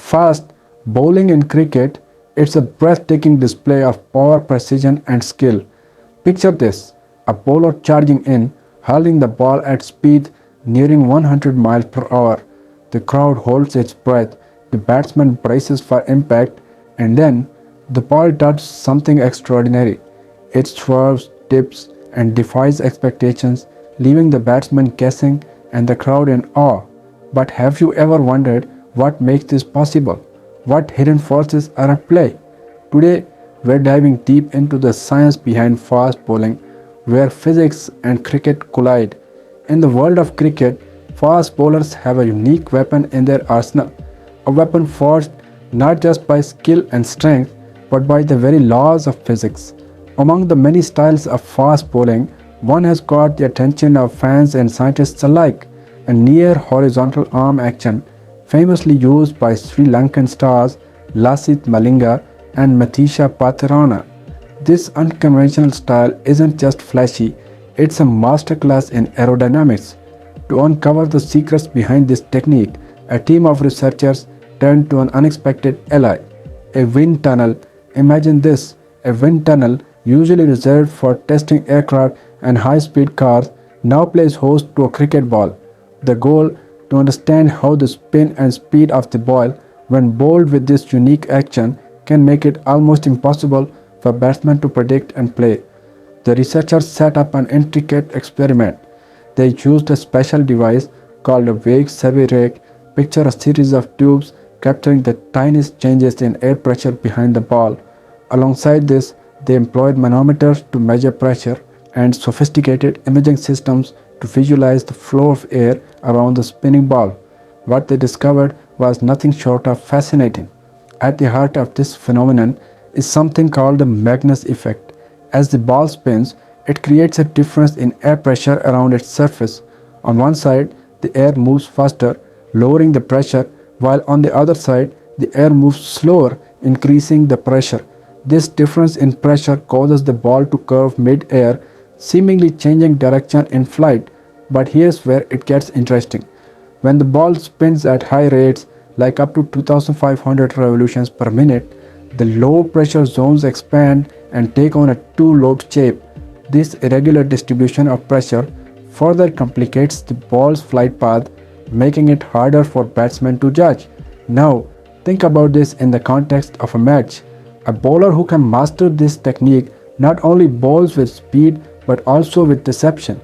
Fast bowling in cricket, it's a breathtaking display of power, precision, and skill. Picture this: a bowler charging in, hurling the ball at speed nearing 100 miles per hour. The crowd holds its breath, the batsman braces for impact, and then the ball does something extraordinary. It swerves, dips, and defies expectations, leaving the batsman guessing and the crowd in awe. But have you ever wondered what makes this possible? What hidden forces are at play? Today, we're diving deep into the science behind fast bowling, where physics and cricket collide. In the world of cricket, fast bowlers have a unique weapon in their arsenal, a weapon forged not just by skill and strength, but by the very laws of physics. Among the many styles of fast bowling, one has caught the attention of fans and scientists alike: a near horizontal arm action, famously used by Sri Lankan stars Lasith Malinga and Matisha Pathirana. This unconventional style isn't just flashy, it's a masterclass in aerodynamics. To uncover the secrets behind this technique, a team of researchers turned to an unexpected ally: a wind tunnel. Imagine this: a wind tunnel, usually reserved for testing aircraft and high-speed cars, now plays host to a cricket ball. The goal: to understand how the spin and speed of the ball, when bowled with this unique action, can make it almost impossible for batsmen to predict and play. The researchers set up an intricate experiment. They used a special device called a wake survey rake. Picture a series of tubes capturing the tiniest changes in air pressure behind the ball. Alongside this, they employed manometers to measure pressure and sophisticated imaging systems to visualize the flow of air around the spinning ball. What they discovered was nothing short of fascinating. At the heart of this phenomenon is something called the Magnus effect. As the ball spins, it creates a difference in air pressure around its surface. On one side, the air moves faster, lowering the pressure, while on the other side, the air moves slower, increasing the pressure. This difference in pressure causes the ball to curve mid-air, seemingly changing direction in flight. But here's where it gets interesting. When the ball spins at high rates, like up to 2500 revolutions per minute, the low pressure zones expand and take on a two-lobed shape. This irregular distribution of pressure further complicates the ball's flight path, making it harder for batsmen to judge. Now, think about this in the context of a match. A bowler who can master this technique not only bowls with speed but also with deception.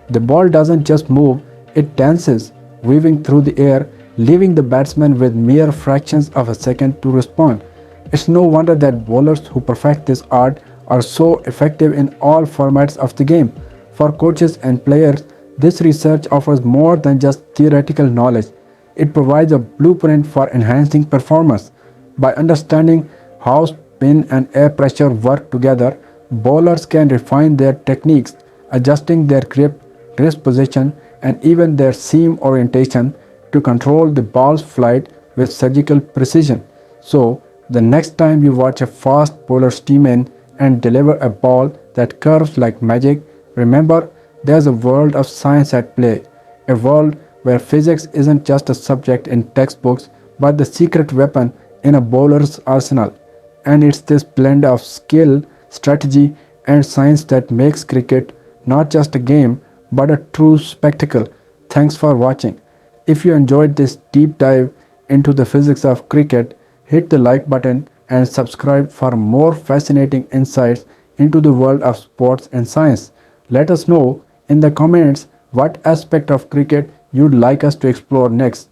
The ball doesn't just move, it dances, weaving through the air, leaving the batsman with mere fractions of a second to respond. It's no wonder that bowlers who perfect this art are so effective in all formats of the game. For coaches and players, this research offers more than just theoretical knowledge. It provides a blueprint for enhancing performance. By understanding how spin and air pressure work together, bowlers can refine their techniques, adjusting their grip, wrist position, and even their seam orientation to control the ball's flight with surgical precision. So, the next time you watch a fast bowler steam in and deliver a ball that curves like magic, remember there's a world of science at play, a world where physics isn't just a subject in textbooks but the secret weapon in a bowler's arsenal. And it's this blend of skill, strategy, and science that makes cricket not just a game but a true spectacle. Thanks for watching. If you enjoyed this deep dive into the physics of cricket, hit the like button and subscribe for more fascinating insights into the world of sports and science. Let us know in the comments what aspect of cricket you'd like us to explore next.